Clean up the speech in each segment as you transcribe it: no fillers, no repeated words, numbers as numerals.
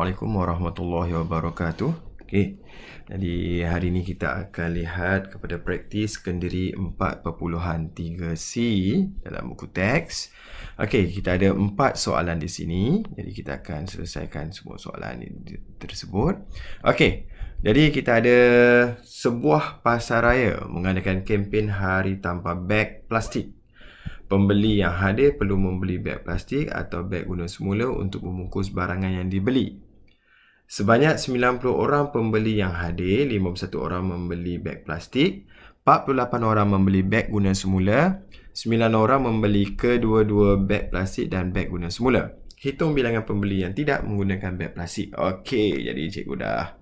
Assalamualaikum warahmatullahi wabarakatuh. Okey. Jadi hari ini kita akan lihat kepada praktis kendiri 4.3C dalam buku teks. Okey, kita ada 4 soalan di sini. Jadi kita akan selesaikan semua soalan tersebut. Okey. Jadi kita ada sebuah pasaraya mengadakan kempen hari tanpa beg plastik. Pembeli yang hadir perlu membeli beg plastik atau beg guna semula untuk membungkus barangan yang dibeli. Sebanyak 90 orang pembeli yang hadir, 51 orang membeli beg plastik, 48 orang membeli beg guna semula, 9 orang membeli kedua-dua beg plastik dan beg guna semula. Hitung bilangan pembeli yang tidak menggunakan beg plastik. Okey, jadi cikgu dah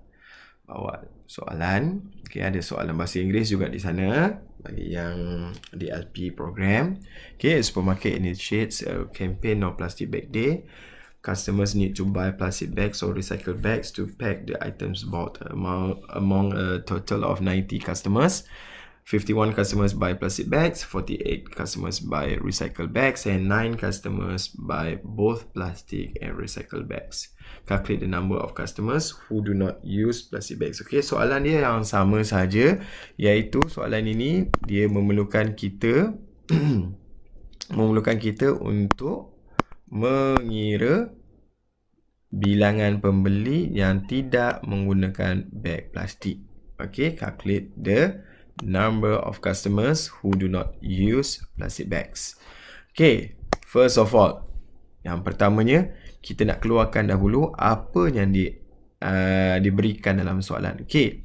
bawa soalan. Okey, ada soalan bahasa Inggeris juga di sana bagi yang DLP program. Okay, supermarket initiates a campaign No Plastic Bag Day. Customers need to buy plastic bags or recycled bags to pack the items bought. Among a total of 90 customers, 51 customers buy plastic bags, 48 customers buy recycled bags, and 9 customers buy both plastic and recycled bags. Calculate the number of customers who do not use plastic bags. Okey, soalan dia yang sama saja, iaitu soalan ini dia memerlukan kita untuk mengira bilangan pembeli yang tidak menggunakan beg plastik. Okey, calculate the number of customers who do not use plastic bags. Okay, first of all, yang pertamanya kita nak keluarkan dahulu apa yang diberikan dalam soalan. Okay,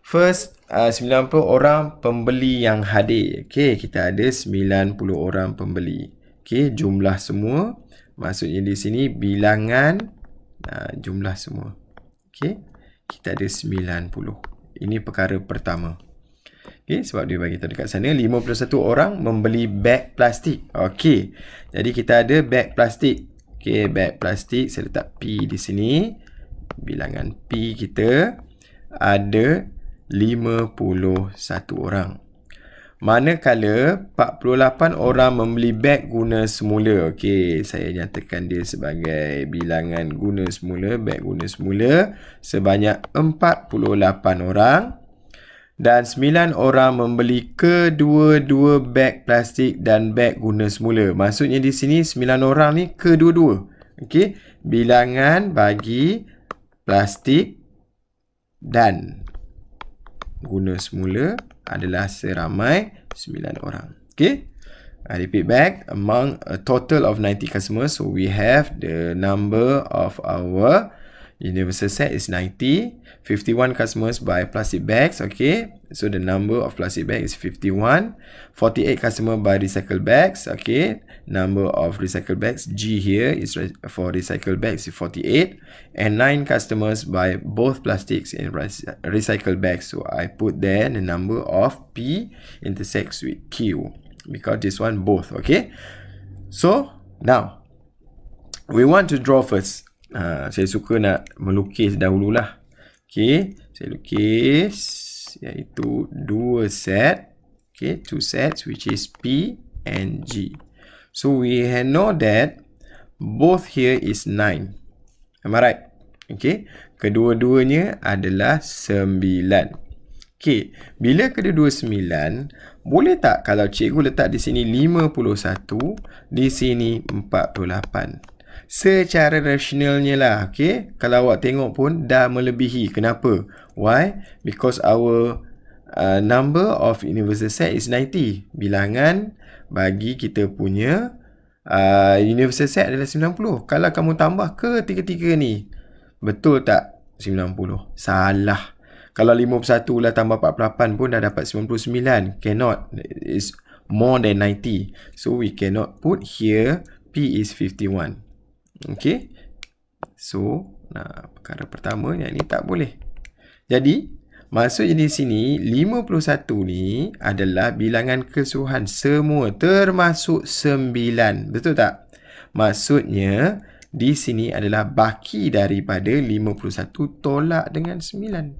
first 90 orang pembeli yang hadir. Okay, kita ada 90 orang pembeli. Okay, jumlah semua, maksudnya di sini bilangan jumlah semua. Okay, kita ada 90. Ini perkara pertama. Okay, sebab dia bagi tahu dekat sana 51 orang membeli beg plastik. Okey, jadi kita ada beg plastik. Okey, beg plastik, saya letak P di sini. Bilangan P kita ada 51 orang. Manakala 48 orang membeli beg guna semula. Okey, saya nyatakan dia sebagai bilangan guna semula, beg guna semula sebanyak 48 orang. Dan 9 orang membeli kedua-dua beg plastik dan beg guna semula. Maksudnya di sini 9 orang ni kedua-dua. Okey, bilangan bagi plastik dan guna semula adalah seramai 9 orang. Okey, I repeat back, among a total of 90 customers, so we have the number of our universal set is 90. 51 customers buy plastic bags. Okay, so the number of plastic bags is 51. 48 customers buy recycled bags. Okay, number of recycled bags, G here is for recycled bags is 48. And 9 customers buy both plastics and recycled bags. So I put there the number of P intersects with Q because this one both. Okay, so now we want to draw first. Saya suka nak melukis dahululah. Okey, saya lukis iaitu 2 set. Okay, 2 sets which is P and G. So we know that both here is 9. Am I right? Okay, kedua-duanya adalah 9. Okay, bila kedua-dua 9, boleh tak kalau cikgu letak di sini 51, di sini 48? Secara rasionalnya lah, okay? Kalau awak tengok pun dah melebihi. Kenapa? Why? Because our number of universal set is 90. Bilangan bagi kita punya universal set adalah 90. Kalau kamu tambah ketiga-tiga ni, betul tak 90? Salah. Kalau 51 lah tambah 48 pun dah dapat 99. Cannot. It's more than 90. So we cannot put here P is 51. Okay, so perkara pertama yang ni tak boleh. Jadi maksudnya di sini 51 ni adalah bilangan keseluruhan semua termasuk 9. Betul tak? Maksudnya di sini adalah baki daripada 51 tolak dengan 9.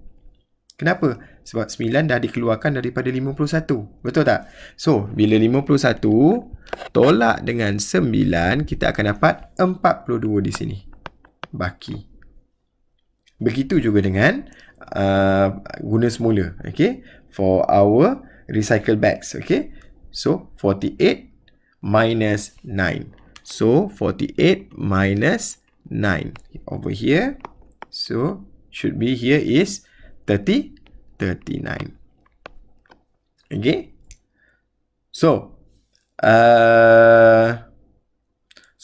Kenapa? Sebab 9 dah dikeluarkan daripada 51. Betul tak? So, bila 51 tolak dengan 9, kita akan dapat 42 di sini. Baki. Begitu juga dengan guna semula. Okay. For our recycle bags. Okay. So, 48 minus 9. So, 48 minus 9. Over here. So, should be here is 39. Okay. So,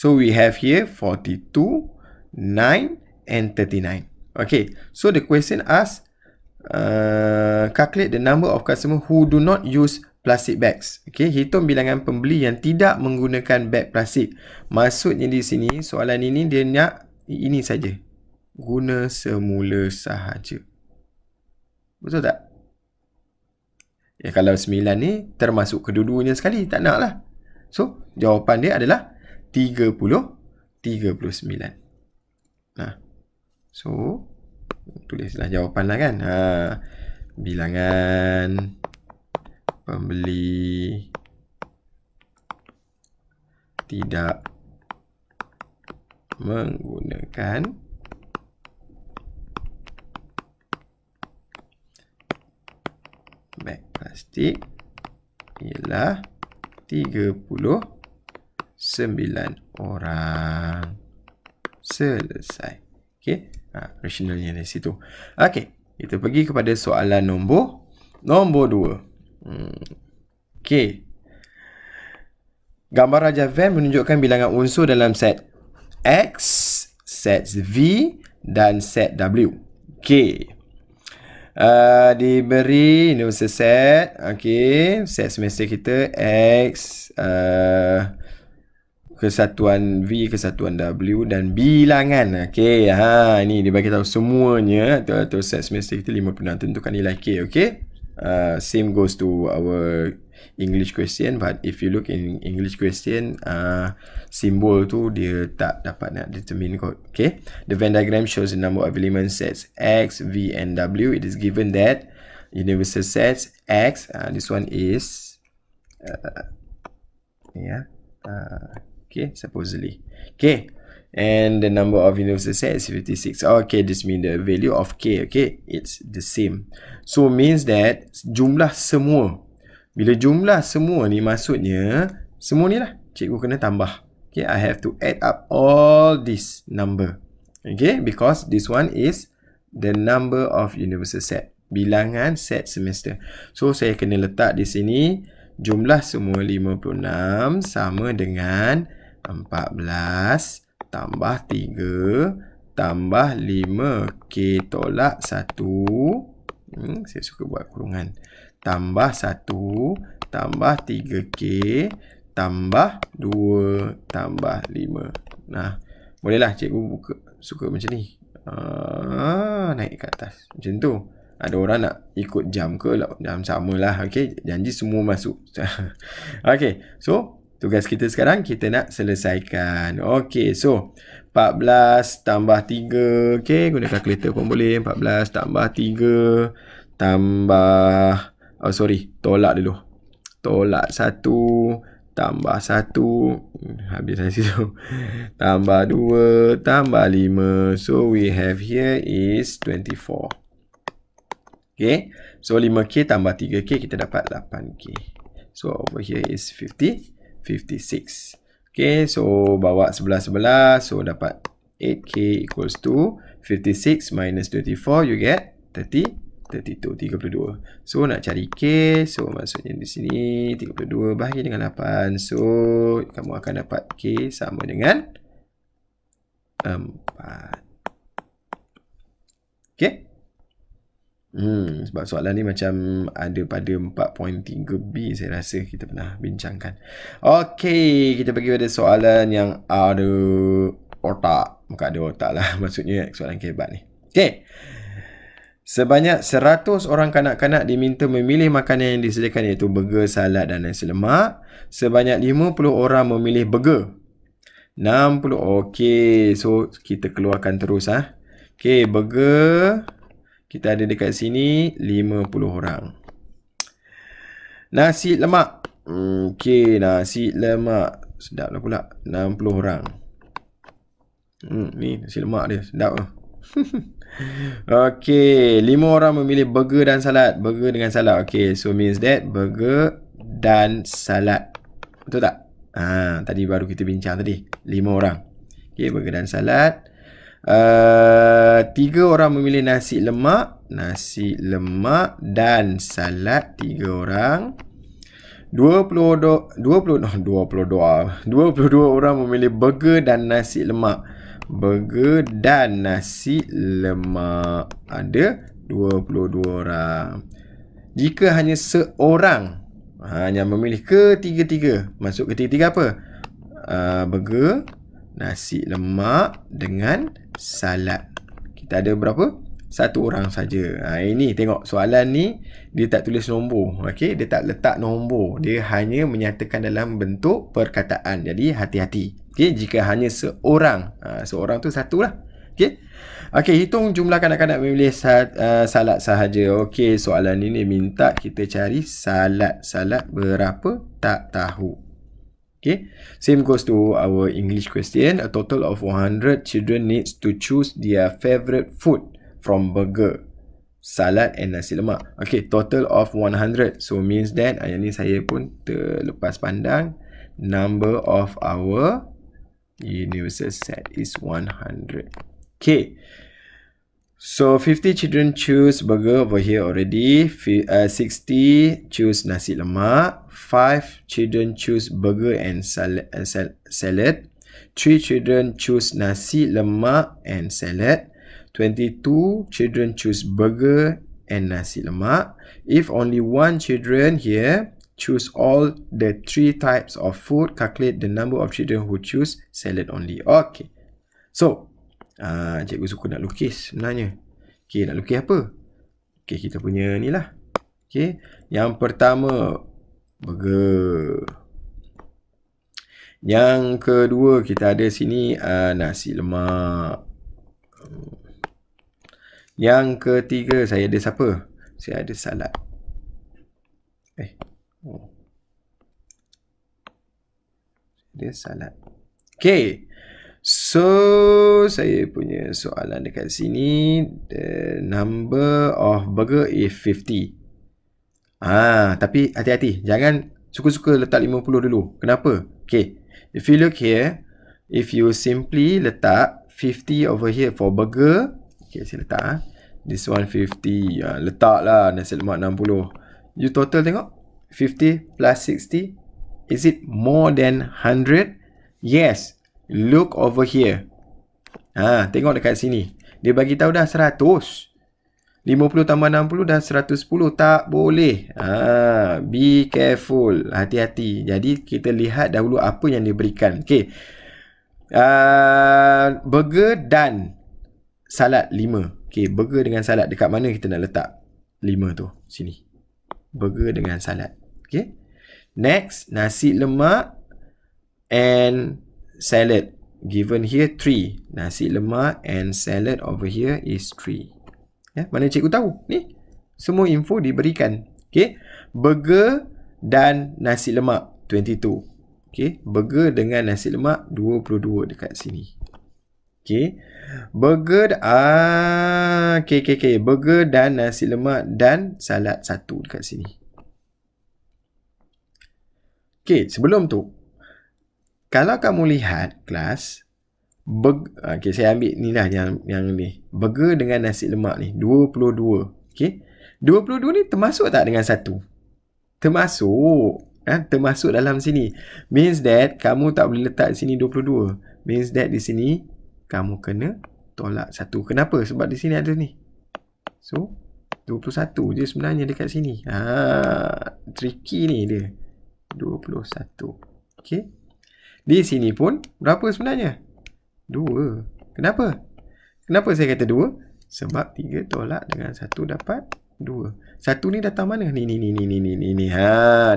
we have here 42, 9 and 39. Okay. So, the question asks, calculate the number of customers who do not use plastic bags. Okay, hitung bilangan pembeli yang tidak menggunakan beg plastik. Maksudnya di sini, soalan ini dia nak ini saja. Guna semula sahaja. Betul tak? Ya, kalau 9 ni termasuk kedua-duanya sekali, tak nak lah. So, jawapan dia adalah 39. Nah. So, tulislah jawapan lah kan. Bilangan pembeli tidak menggunakan beg plastik ialah 39 orang. Selesai. Okey, rasionalnya di situ. Okey, kita pergi kepada soalan nombor 2. Okey. Gambar rajah Venn menunjukkan bilangan unsur dalam set X, set V dan set W. Okey. Diberi universal set. Okey, set semester kita X, kesatuan V, kesatuan W dan bilangan. Okey, ini dia bagi tahu semuanya. Atau set semester kita 56. Tentukan nilai K. Okey. Same goes to our English question, but if you look in English question, simbol tu dia tak dapat nak determine kot. Okay, the Venn diagram shows the number of element sets X, V and W. It is given that universal sets X, this one is okay, supposedly. Okay, and the number of universal sets is 56. Okay, this means the value of K, okay, it's the same. So, means that jumlah semua. Bila jumlah semua ni maksudnya, semua ni lah cikgu kena tambah. Okay, I have to add up all this number. Okay, because this one is the number of universal set. Bilangan set semester. So, saya kena letak di sini, jumlah semua 56 sama dengan 14 tambah 3 tambah 5 K tolak 1. Saya suka buat kurungan. Tambah 1 tambah 3K tambah 2 tambah 5. Nah, bolehlah cikgu suka macam ni. Naik ke atas. Macam tu. Ada orang nak ikut jam ke? Jam samalah. Okay, janji semua masuk. Okay, so tugas kita sekarang kita nak selesaikan. Okay, so 14 tambah 3. Okay, guna kalkulator pun boleh. 14 tambah 3 tambah, tolak dulu. Tolak 1 tambah 1. Habis dari situ. Tambah 2 tambah 5. So, we have here is 24. Okay, so 5K tambah 3K kita dapat 8K. So, over here is 56. Okay, so bawa sebelah-sebelah. So, dapat 8K equals to 56 minus 24. You get 32. So, nak cari K. So, maksudnya di sini 32 bahagi dengan 8. So, kamu akan dapat K sama dengan 4. Okay. Sebab soalan ni macam ada pada 4.3b saya rasa kita pernah bincangkan. Okey, kita pergi pada soalan yang ada otak. Bukan ada otak lah, maksudnya soalan kebat ni. Okey. Sebanyak 100 orang kanak-kanak diminta memilih makanan yang disediakan iaitu burger, salad dan nasi lemak. Sebanyak 50 orang memilih burger. 60. Okey, so kita keluarkan terus Okey, burger kita ada dekat sini 50 orang. Nasi lemak. Okey, nasi lemak. Sedap lah pula. 60 orang. Ni nasi lemak dia. Sedap lah. Okay, 5 orang memilih burger dan salad. Burger dengan salad. Okay, so means that burger dan salad. Betul tak? Tadi baru kita bincang tadi. 5 orang. Okay, burger dan salad. 3 orang memilih nasi lemak. Nasi lemak dan salad 3 orang. 22 orang memilih burger dan nasi lemak. Burger dan nasi lemak. Ada 22 orang. Jika hanya seorang hanya memilih ketiga-tiga. Masuk ketiga-tiga apa? Burger, nasi lemak dengan salad. Kita ada berapa? 1 orang saja. Ini tengok soalan ni dia tak tulis nombor. Okey, dia tak letak nombor. Dia hanya menyatakan dalam bentuk perkataan. Jadi hati-hati. Okey, jika hanya seorang, seorang tu satu lah. Okey. Okey, hitung jumlah kanak-kanak memilih salad sahaja. Okey, soalan ni dia minta kita cari salad. Salad berapa? Tak tahu. Okay, same goes to our English question. A total of 100 children needs to choose their favorite food from burger, salad and nasi lemak. Okay, total of 100. So means that, yang ni saya pun terlepas pandang. Number of our universal set is 100. Okay. So 50 children choose burger over here already. 60 choose nasi lemak. 5 children choose burger and salad. 3 children choose nasi lemak and salad. 22 children choose burger and nasi lemak. If only 1 children here choose all the 3 types of food, calculate the number of children who choose salad only. Okay. So, cikgu suka nak lukis sebenarnya. Okay, nak lukis apa? Okay, kita punya ni lah. Okay, yang pertama burger. Yang kedua kita ada sini nasi lemak. Yang ketiga saya ada siapa? Saya ada salad. Ada salad. Okay. So, saya punya soalan dekat sini. The number of burger is 50. Tapi hati-hati. Jangan suka-suka letak 50 dulu. Kenapa? Okay. If you look here, if you simply letak 50 over here for burger. Okay, saya letak. This one 50. Letaklah nasi lemak 60. You total tengok. 50 plus 60. Is it more than 100? Yes. Look over here. Tengok dekat sini. Dia bagi tahu dah 100. 50 tambah 60 dah 110. Tak boleh. Be careful. Hati-hati. Jadi kita lihat dahulu apa yang diberikan. Okay. Burger dan salad 5. Okay. Burger dengan salad. Dekat mana kita nak letak 5 tu? Sini. Burger dengan salad. Okay. Next. Nasi lemak and salad. Given here 3. Nasi lemak and salad over here is 3. Mana cikgu tahu? Ni. Semua info diberikan. Okay. Burger dan nasi lemak 22. Okay. Burger dengan nasi lemak 22 dekat sini. Okay. Burger. Okay. Burger dan nasi lemak dan salad 1 dekat sini. Okay. Sebelum tu. Kalau kamu lihat kelas, okay, saya ambil ni lah yang ni. Burger dengan nasi lemak ni, 22. Okay. 22 ni termasuk tak dengan 1? Termasuk. Termasuk dalam sini. Means that kamu tak boleh letak di sini 22. Means that di sini kamu kena tolak 1. Kenapa? Sebab di sini ada ni. So, 21 je sebenarnya dekat sini. Tricky ni dia. 21. Okay. Di sini pun berapa sebenarnya? 2. Kenapa? Kenapa saya kata 2? Sebab 3 tolak dengan 1 dapat 2. 1 ni datang mana? Ni.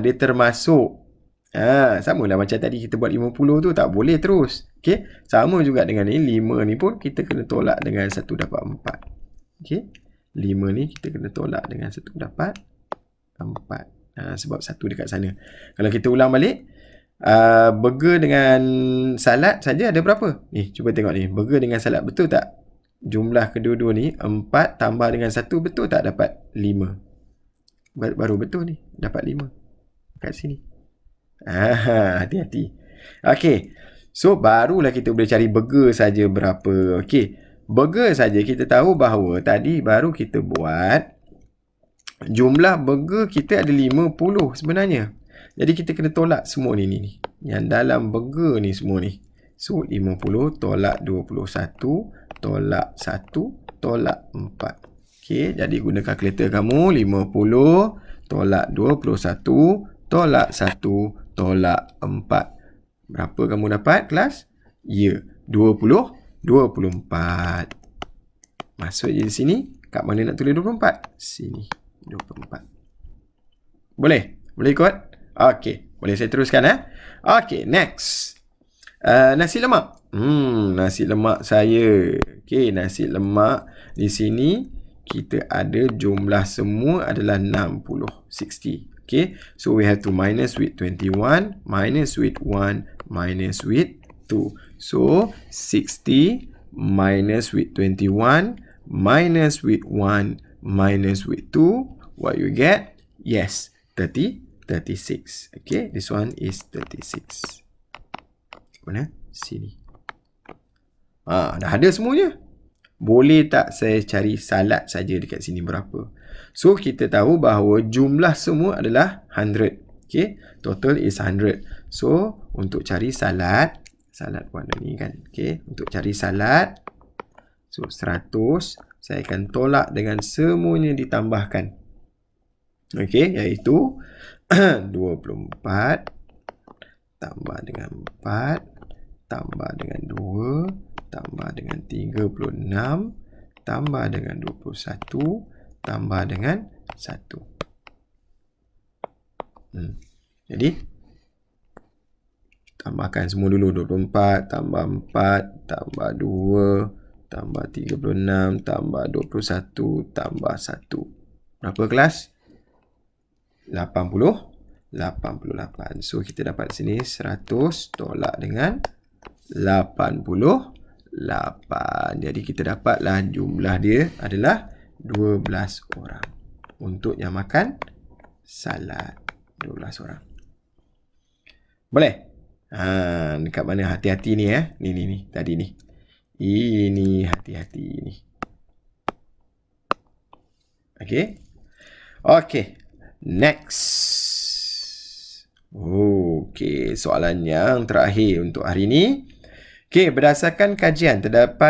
Dia termasuk. Sama lah macam tadi kita buat 50 tu, tak boleh terus. Okay. Sama juga dengan ni. 5 ni pun kita kena tolak dengan 1 dapat 4. Okay. 5 ni kita kena tolak dengan 1 dapat 4. Sebab 1 dekat sana. Kalau kita ulang balik, burger dengan salad saja ada berapa? Ni, cuba tengok ni. Burger dengan salad, betul tak? jumlah kedua-dua ni 4 tambah dengan 1 betul tak dapat 5? Baru betul ni, dapat 5 kat sini. Hati-hati. Okey. So barulah kita boleh cari burger saja berapa. Okey. Burger saja kita tahu bahawa tadi baru kita buat jumlah burger kita ada 50 sebenarnya. Jadi kita kena tolak semua ni. Yang dalam burger ni semua ni. So 50 tolak 21 tolak 1 tolak 4. Okey, jadi guna kalkulator kamu 50 tolak 21 tolak 1 tolak 4. Berapa kamu dapat kelas? Ya, 24. Masuk je di sini. Kat mana nak tulis 24? Sini, 24. Boleh? Boleh ikut? Okey, boleh saya teruskan Okey, next. Nasi lemak. Nasi lemak saya. Okey, nasi lemak di sini kita ada jumlah semua adalah 60, 60. Okay, so we have to minus with 21, minus with 1, minus with 2. So 60 minus with 21, minus with 1, minus with 2. What you get? Yes, 36. Okay, this one is 36. Mana? Sini. Dah ada semuanya. Boleh tak saya cari salat saja dekat sini berapa? So, kita tahu bahawa jumlah semua adalah 100. Okay, total is 100. So, untuk cari salat warna ni kan. Okay, untuk cari salat, so 100, saya akan tolak dengan semuanya ditambahkan. Okay, iaitu 24 tambah dengan 4 tambah dengan 2 tambah dengan 36 tambah dengan 21 tambah dengan 1. Jadi tambahkan semua dulu. 24 tambah 4 tambah 2 tambah 36 tambah 21 tambah 1. Berapa kelas? 88. So kita dapat sini 100 tolak dengan 88. Jadi kita dapatlah jumlah dia adalah 12 orang. Untuk yang makan salad 12 orang. Boleh? Dekat mana hati-hati ni Ni tadi ni. Ini hati-hati ni. Okey. Okey. Next. Okey, soalan yang terakhir untuk hari ini. Okey, berdasarkan kajian terhadap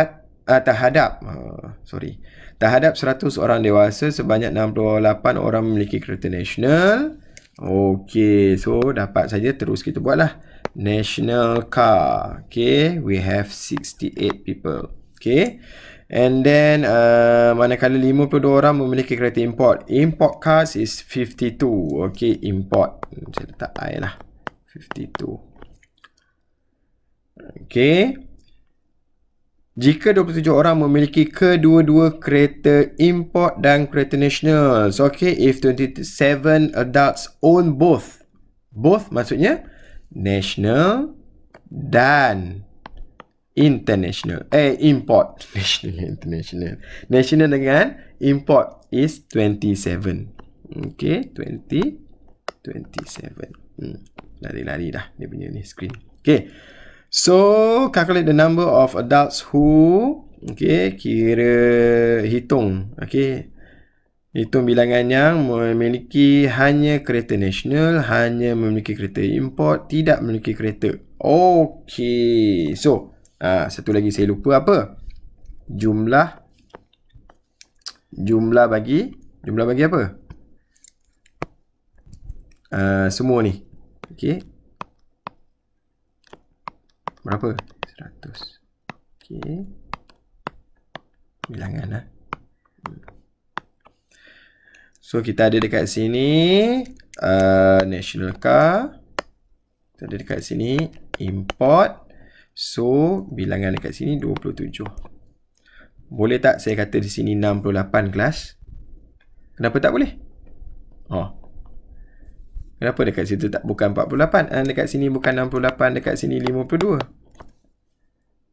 100 orang dewasa, sebanyak 68 orang memiliki kereta nasional. Okey, so dapat saja terus kita buatlah. National car. Okay, we have 68 people. Okay, and then manakala 52 orang memiliki kereta import. Import cars is 52. Okay, import. Saya letak I lah. 52. Okay. Jika 27 orang memiliki kedua-dua kereta import dan kereta nasional. So, okay, if 27 adults own both. Both maksudnya national dan international. Import. National, international. National dengan import is 27. Okay, 27. Lari-lari dah dia punya ni screen. Okay. So, calculate the number of adults who, okay, hitung, okay, hitung bilangan yang memiliki hanya kereta nasional, hanya memiliki kereta import, tidak memiliki kereta. Okay, so, satu lagi saya lupa apa? Jumlah bagi apa? Semua ni, okay. Berapa? 100. Okey. Bilangan So kita ada dekat sini national car. Kita ada dekat sini import. So bilangan dekat sini 27. Boleh tak saya kata di sini 68 kelas? Kenapa tak boleh? Kenapa dekat situ tak bukan 48? Dekat sini bukan 68, dekat sini 52.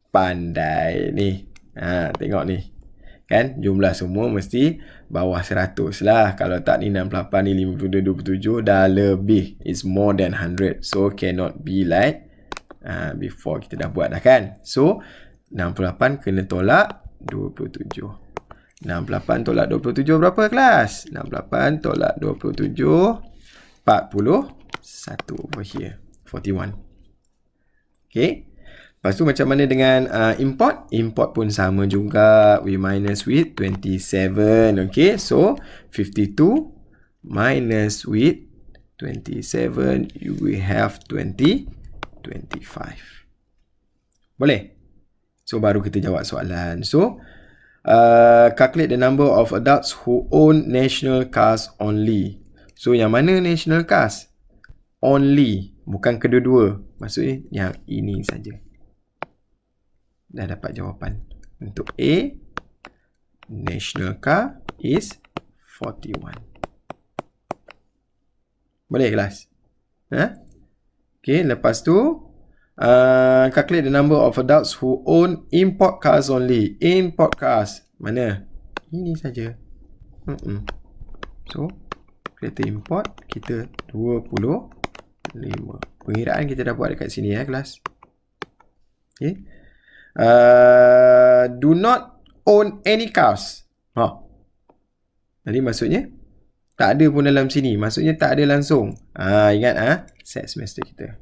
Pandai ni. Tengok ni. Kan? Jumlah semua mesti bawah 100 lah. Kalau tak ni 68 ni 52, 27 dah lebih. It's more than 100. So cannot be like before kita dah buat dah kan. So 68 kena tolak 27. 68 tolak 27 berapa kelas? 68 tolak 27 41 over here. 41. Okay. Lepas tu macam mana dengan import? Import pun sama juga. We minus with 27. Okay. So 52 minus with 27. We have 25. Boleh? So baru kita jawab soalan. So calculate the number of adults who own national cars only. So yang mana national cars? Only. Bukan kedua-dua. Maksudnya yang ini saja. Dah dapat jawapan. Untuk A, national car is 41. Boleh kelas? Okay, lepas tu calculate the number of adults who own import cars only. Import cars. Mana? Ini saja. So, kereta import kita 25. Pengiraan kita dah buat dekat sini kelas. Okay. Do not own any cars. Jadi maksudnya tak ada pun dalam sini. Maksudnya tak ada langsung. Ingat set semester kita.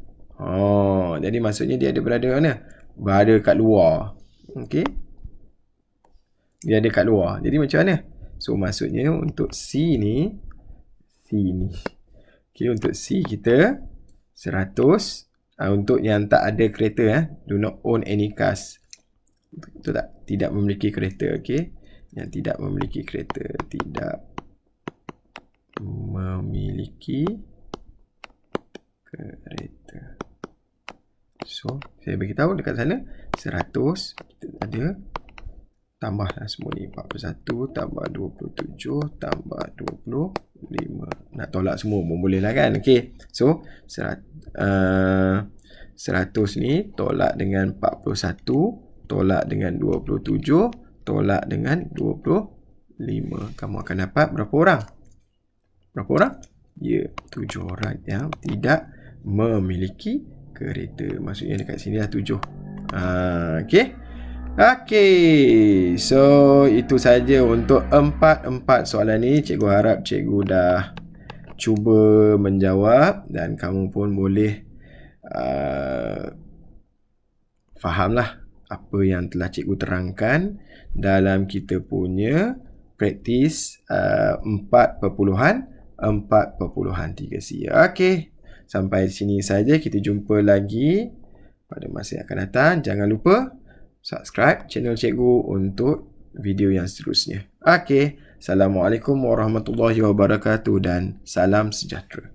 Jadi maksudnya dia ada berada mana? Berada kat luar. Okey. Dia ada kat luar. Jadi macam mana? So maksudnya untuk C ni okey, untuk C kita 100. Untuk yang tak ada kereta do not own any cars. Betul tak? Tidak memiliki kereta. Okey. Yang tidak memiliki kereta, tidak memiliki kereta. So, saya beritahu dekat sana 100 kita ada, tambahlah semua ni 41 tambah 27 tambah 25. Nak tolak semua pun boleh lah kan. Okey. So 100 ni tolak dengan 41, tolak dengan 27, tolak dengan 25. Kamu akan dapat berapa orang? Berapa orang? Ya, 7 orang yang tidak memiliki kereta. Maksudnya dekat sini dah 7. Okey. Okey. So itu saja untuk 4 soalan ni. Cikgu harap cikgu dah cuba menjawab dan kamu pun boleh fahamlah apa yang telah cikgu terangkan dalam kita punya praktis 4.4.3C. Okey. Sampai sini saja, kita jumpa lagi pada masa yang akan datang. Jangan lupa subscribe channel cikgu untuk video yang seterusnya. Okey. Assalamualaikum warahmatullahi wabarakatuh dan salam sejahtera.